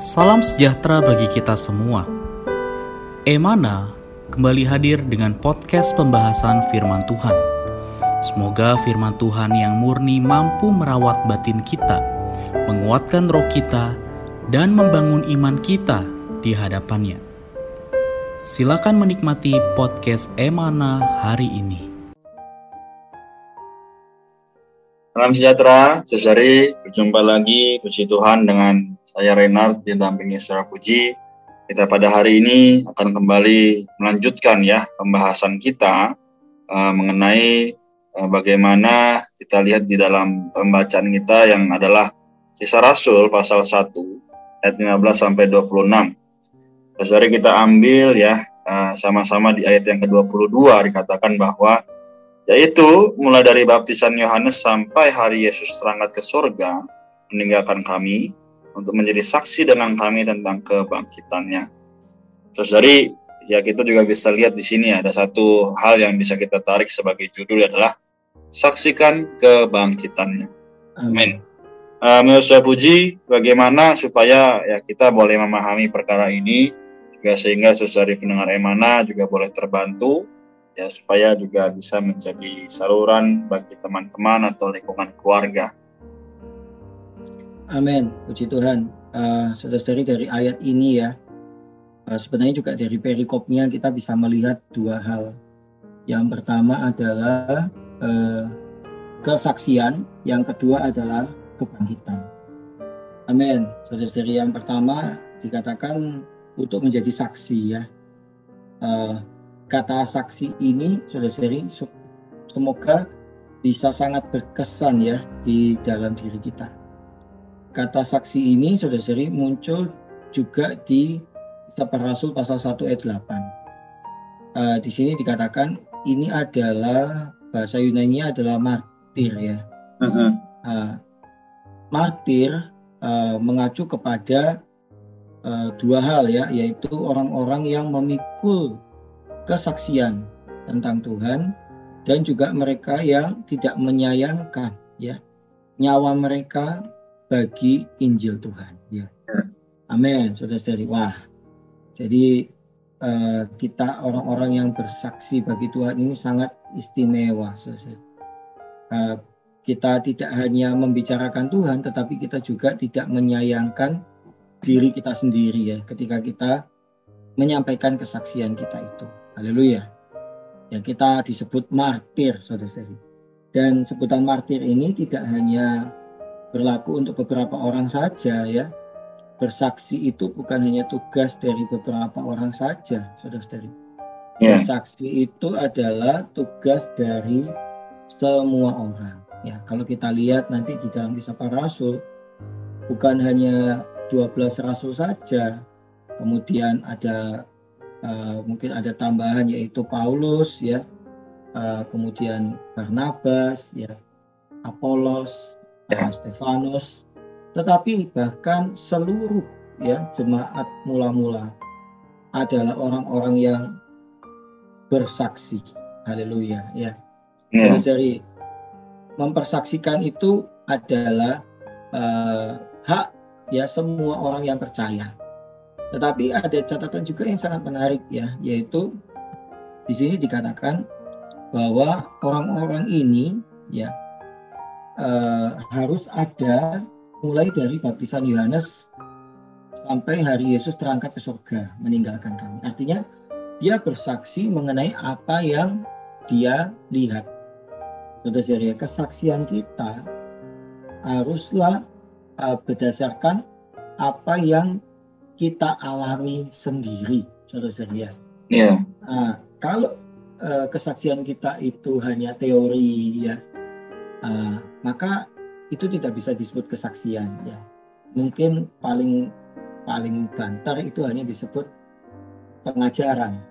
Salam sejahtera bagi kita semua. Emana kembali hadir dengan podcast pembahasan firman Tuhan. Semoga firman Tuhan yang murni mampu merawat batin kita, menguatkan roh kita, dan membangun iman kita di hadapannya. Silakan menikmati podcast Emana hari ini. Salam sejahtera, Cesari, berjumpa lagi, puji Tuhan dengan saya Renard didampingi Saudara Puji. Kita pada hari ini akan kembali melanjutkan pembahasan kita mengenai bagaimana kita lihat di dalam pembacaan kita yang adalah Kisah Rasul pasal 1 ayat 15 sampai 26. Cesari kita ambil sama-sama di ayat yang ke-22 dikatakan bahwa yaitu mulai dari baptisan Yohanes sampai hari Yesus terangkat ke surga, meninggalkan kami untuk menjadi saksi dengan kami tentang kebangkitannya. Terus kita juga bisa lihat di sini ada satu hal yang bisa kita tarik sebagai judul adalah saksikan kebangkitannya. Amin. Menurut saya Puji, bagaimana supaya kita boleh memahami perkara ini juga sehingga saudari pendengar Emana juga boleh terbantu supaya juga bisa menjadi saluran bagi teman-teman atau lingkungan keluarga. Amin, puji Tuhan. Saudara-saudari, dari ayat ini sebenarnya juga dari perikopnya kita bisa melihat dua hal. Yang pertama adalah kesaksian, yang kedua adalah kebangkitan. Amin. Saudara-saudari, yang pertama dikatakan untuk menjadi saksi Kata saksi ini, saudara-saudari, semoga bisa sangat berkesan di dalam diri kita. Kata saksi ini, saudara-saudari, muncul juga di Kisah Rasul pasal 1 ayat 8. Di sini dikatakan ini adalah bahasa Yunani adalah martir Martir mengacu kepada dua hal yaitu orang-orang yang memikul kesaksian tentang Tuhan dan juga mereka yang tidak menyayangkan nyawa mereka bagi Injil Tuhan. Amin, saudara-saudari. Wah, jadi kita orang-orang yang bersaksi bagi Tuhan ini sangat istimewa, saudara-saudari. Kita tidak hanya membicarakan Tuhan, tetapi kita juga tidak menyayangkan diri kita sendiri ketika kita menyampaikan kesaksian kita itu. Haleluya. Kita disebut martir, saudara-saudari. Dan sebutan martir ini tidak hanya berlaku untuk beberapa orang saja Bersaksi itu bukan hanya tugas dari beberapa orang saja, saudara-saudari. Bersaksi itu adalah tugas dari semua orang. Kalau kita lihat nanti di dalam Kisah Para Rasul, bukan hanya 12 rasul saja. Kemudian ada mungkin ada tambahan yaitu Paulus kemudian Barnabas Apolos, Stefanus, tetapi bahkan seluruh jemaat mula-mula adalah orang-orang yang bersaksi. Haleluya Jadi mempersaksikan itu adalah hak semua orang yang percaya. Tetapi ada catatan juga yang sangat menarik yaitu di sini dikatakan bahwa orang-orang ini harus ada mulai dari baptisan Yohanes sampai hari Yesus terangkat ke surga meninggalkan kami. Artinya dia bersaksi mengenai apa yang dia lihat. Saudara-saudara, kesaksian kita haruslah berdasarkan apa yang kita alami sendiri, saudara-saudara. Kalau kesaksian kita itu hanya teori maka itu tidak bisa disebut kesaksian Mungkin paling banter itu hanya disebut pengajaran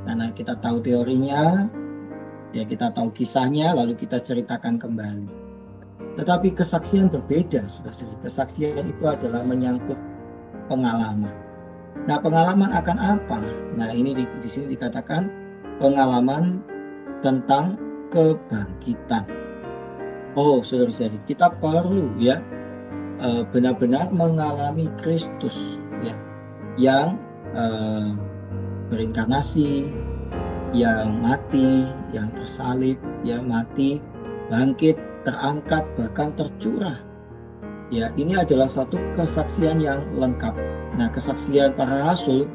Karena kita tahu teorinya, kita tahu kisahnya, lalu kita ceritakan kembali. Tetapi kesaksian berbeda, saudara-saudara. Kesaksian itu adalah menyangkut pengalaman. Nah, pengalaman akan apa? Nah, ini di sini dikatakan pengalaman tentang kebangkitan. Oh, saudara-saudari, kita perlu benar-benar mengalami Kristus ya, yang berinkarnasi, yang mati, yang tersalib, ya mati, bangkit, terangkat, bahkan tercurah. Ya, ini adalah satu kesaksian yang lengkap. Nah, kesaksian para rasul,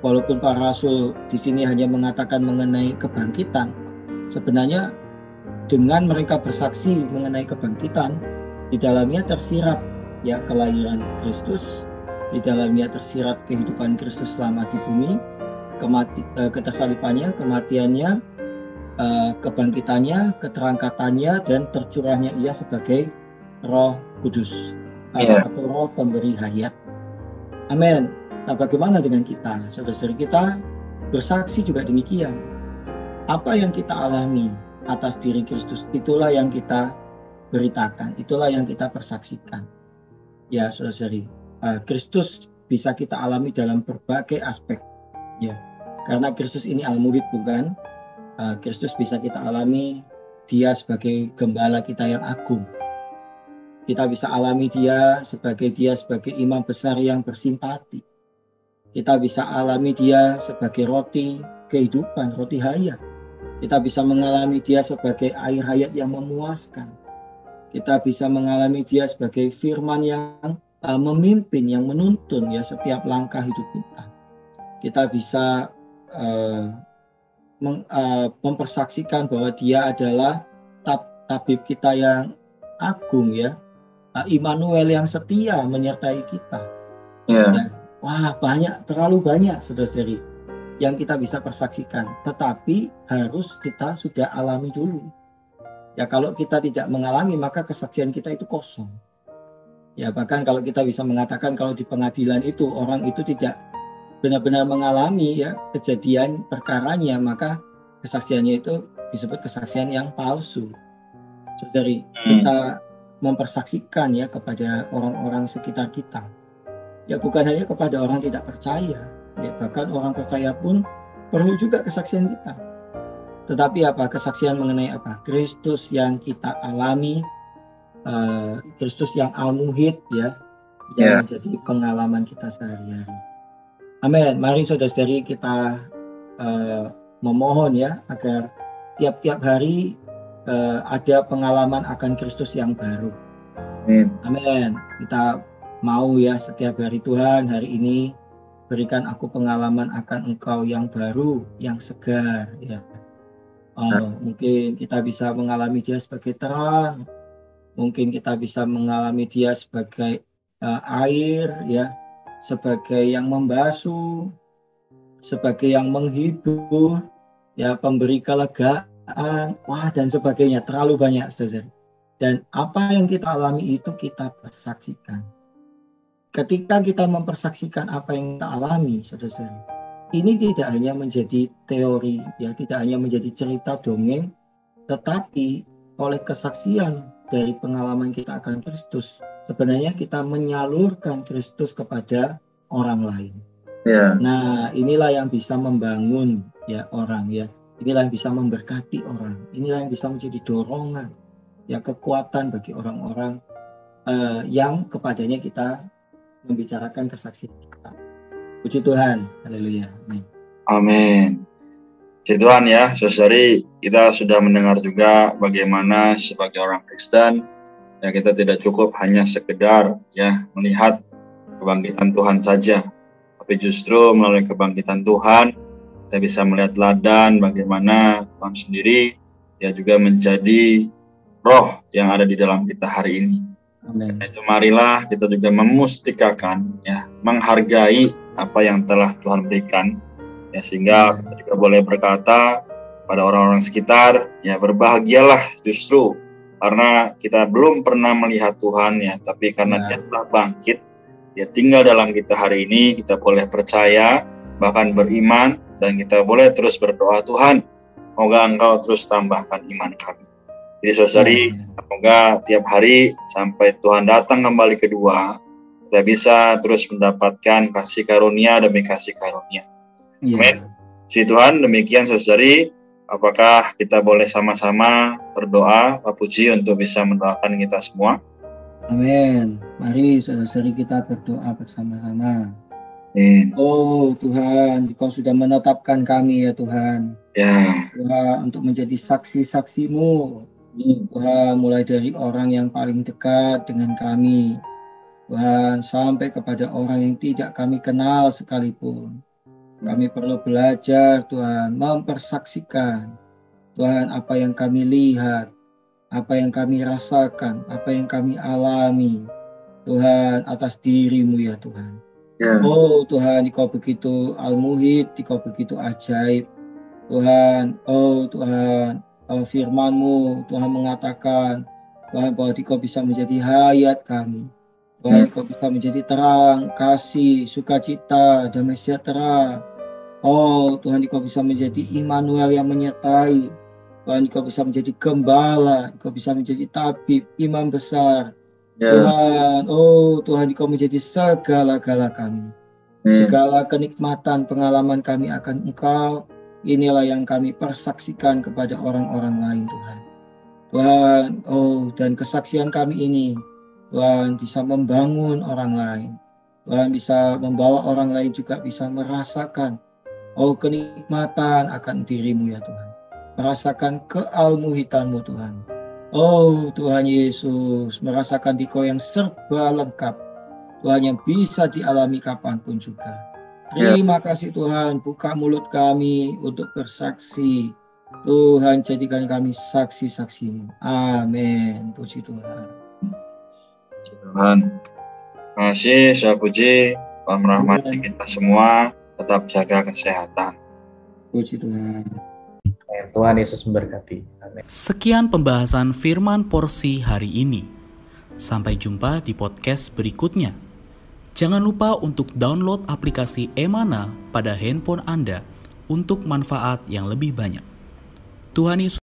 walaupun para rasul di sini hanya mengatakan mengenai kebangkitan, sebenarnya dengan mereka bersaksi mengenai kebangkitan, di dalamnya tersirat ya kelahiran Kristus, di dalamnya tersirat kehidupan Kristus selama di bumi, ketersalibannya, kematiannya, kebangkitannya, keterangkatannya, dan tercurahnya ia sebagai Roh Kudus atau Roh pemberi hayat. Amin. Nah, bagaimana dengan kita? Saudara-saudari, kita bersaksi juga demikian. Apa yang kita alami atas diri Kristus, itulah yang kita beritakan, itulah yang kita persaksikan. Ya, saudara-saudari, Kristus bisa kita alami dalam berbagai aspek. Ya, karena Kristus ini al-muhid, bukan? Kristus bisa kita alami dia sebagai gembala kita yang agung. Kita bisa alami dia sebagai imam besar yang bersimpati. Kita bisa alami dia sebagai roti kehidupan, roti hayat. Kita bisa mengalami dia sebagai air hayat yang memuaskan. Kita bisa mengalami dia sebagai firman yang memimpin, yang menuntun ya setiap langkah hidup kita. Kita bisa mempersaksikan bahwa dia adalah tabib kita yang agung ya, Immanuel yang setia menyertai kita. Ya, wah, terlalu banyak saudara-saudari yang kita bisa persaksikan, tetapi harus kita sudah alami dulu. Ya, kalau kita tidak mengalami maka kesaksian kita itu kosong. Ya, bahkan kalau kita bisa mengatakan kalau di pengadilan itu orang itu tidak benar-benar mengalami ya kejadian perkaranya, maka kesaksiannya itu disebut kesaksian yang palsu. Saudari, kita mempersaksikan ya kepada orang-orang sekitar kita. Ya, bukan hanya kepada orang tidak percaya, ya bahkan orang percaya pun perlu juga kesaksian kita. Tetapi apa? Kesaksian mengenai apa? Kristus yang kita alami, Kristus yang al-muhid ya, yang menjadi pengalaman kita sehari-hari. Amin. Mari saudara-saudari kita memohon ya agar tiap-tiap hari ada pengalaman akan Kristus yang baru. Amin. Kita mau ya setiap hari, Tuhan, hari ini berikan aku pengalaman akan Engkau yang baru, yang segar ya. Mungkin kita bisa mengalami dia sebagai terang, mungkin kita bisa mengalami dia sebagai air ya, sebagai yang membasuh, sebagai yang menghibur ya, pemberi kelegaan, dan sebagainya. Terlalu banyak, saudara. Dan apa yang kita alami itu kita persaksikan. Ketika kita mempersaksikan apa yang kita alami, saudara, ini tidak hanya menjadi teori, ya, tidak hanya menjadi cerita dongeng, tetapi oleh kesaksian dari pengalaman kita akan Kristus, sebenarnya kita menyalurkan Kristus kepada orang lain. Nah, inilah yang bisa membangun ya orang ya. Inilah yang bisa memberkati orang. Inilah yang bisa menjadi dorongan, ya, kekuatan bagi orang-orang yang kepadanya kita membicarakan kesaksian kita. Puji Tuhan, haleluya. Amin. Puji Tuhan ya, saudari, kita sudah mendengar juga bagaimana sebagai orang Kristen, ya, kita tidak cukup hanya sekedar ya melihat kebangkitan Tuhan saja, tapi justru melalui kebangkitan Tuhan kita bisa melihat teladan bagaimana Tuhan sendiri ya juga menjadi roh yang ada di dalam kita hari ini. Amin. Karena itu marilah kita juga memustikakan ya, menghargai apa yang telah Tuhan berikan ya, sehingga kita juga boleh berkata pada orang-orang sekitar ya, berbahagialah justru karena kita belum pernah melihat Tuhan ya, tapi karena Dia telah bangkit, Dia tinggal dalam kita hari ini, kita boleh percaya, bahkan beriman, dan kita boleh terus berdoa, Tuhan, semoga Engkau terus tambahkan iman kami. Jadi saudari, semoga tiap hari sampai Tuhan datang kembali kedua, kita bisa terus mendapatkan kasih karunia demi kasih karunia. Amin. Puji Tuhan, demikian saudari. Apakah kita boleh sama-sama berdoa, Pak Puji, untuk bisa mendoakan kita semua? Amin. Mari saudara-saudari kita berdoa bersama-sama. Amin. Oh Tuhan, Engkau sudah menetapkan kami ya Tuhan. Ya. Tuhan, untuk menjadi saksi-saksi-Mu. Tuhan, mulai dari orang yang paling dekat dengan kami. Tuhan, sampai kepada orang yang tidak kami kenal sekalipun. Kami perlu belajar, Tuhan, mempersaksikan. Tuhan, apa yang kami lihat, apa yang kami rasakan, apa yang kami alami. Tuhan, atas diri-Mu ya Tuhan. Ya. Oh Tuhan, Engkau begitu al-muhid, Engkau begitu ajaib. Tuhan, oh Tuhan, firman-Mu, Tuhan mengatakan, Tuhan, bahwa Engkau bisa menjadi hayat kami. Tuhan, Engkau bisa menjadi terang, kasih, sukacita, damai sejahtera. Oh Tuhan, Engkau bisa menjadi Immanuel yang menyertai. Tuhan, Engkau bisa menjadi gembala, Engkau bisa menjadi tabib, imam besar. Tuhan, oh Tuhan, Engkau menjadi segala-gala kami. Segala kenikmatan pengalaman kami akan Engkau, inilah yang kami persaksikan kepada orang-orang lain, Tuhan. Tuhan, oh dan kesaksian kami ini, Tuhan, bisa membangun orang lain. Tuhan, bisa membawa orang lain juga bisa merasakan, oh kenikmatan akan diri-Mu ya Tuhan. Merasakan kealmuhitan-Mu Tuhan. Oh Tuhan Yesus, merasakan Engkau yang serba lengkap. Tuhan, yang bisa dialami kapanpun juga. Terima kasih Tuhan, buka mulut kami untuk bersaksi. Tuhan, jadikan kami saksi-saksi-Mu. Amin. Puji Tuhan. Puji Tuhan. Terima kasih, saya puji. Tuhan merahmati kita semua. Tetap jaga kesehatan. Puji Tuhan. Tuhan Yesus memberkati. Amin. Sekian pembahasan firman porsi hari ini. Sampai jumpa di podcast berikutnya. Jangan lupa untuk download aplikasi Emana pada handphone Anda untuk manfaat yang lebih banyak. Tuhan Yesus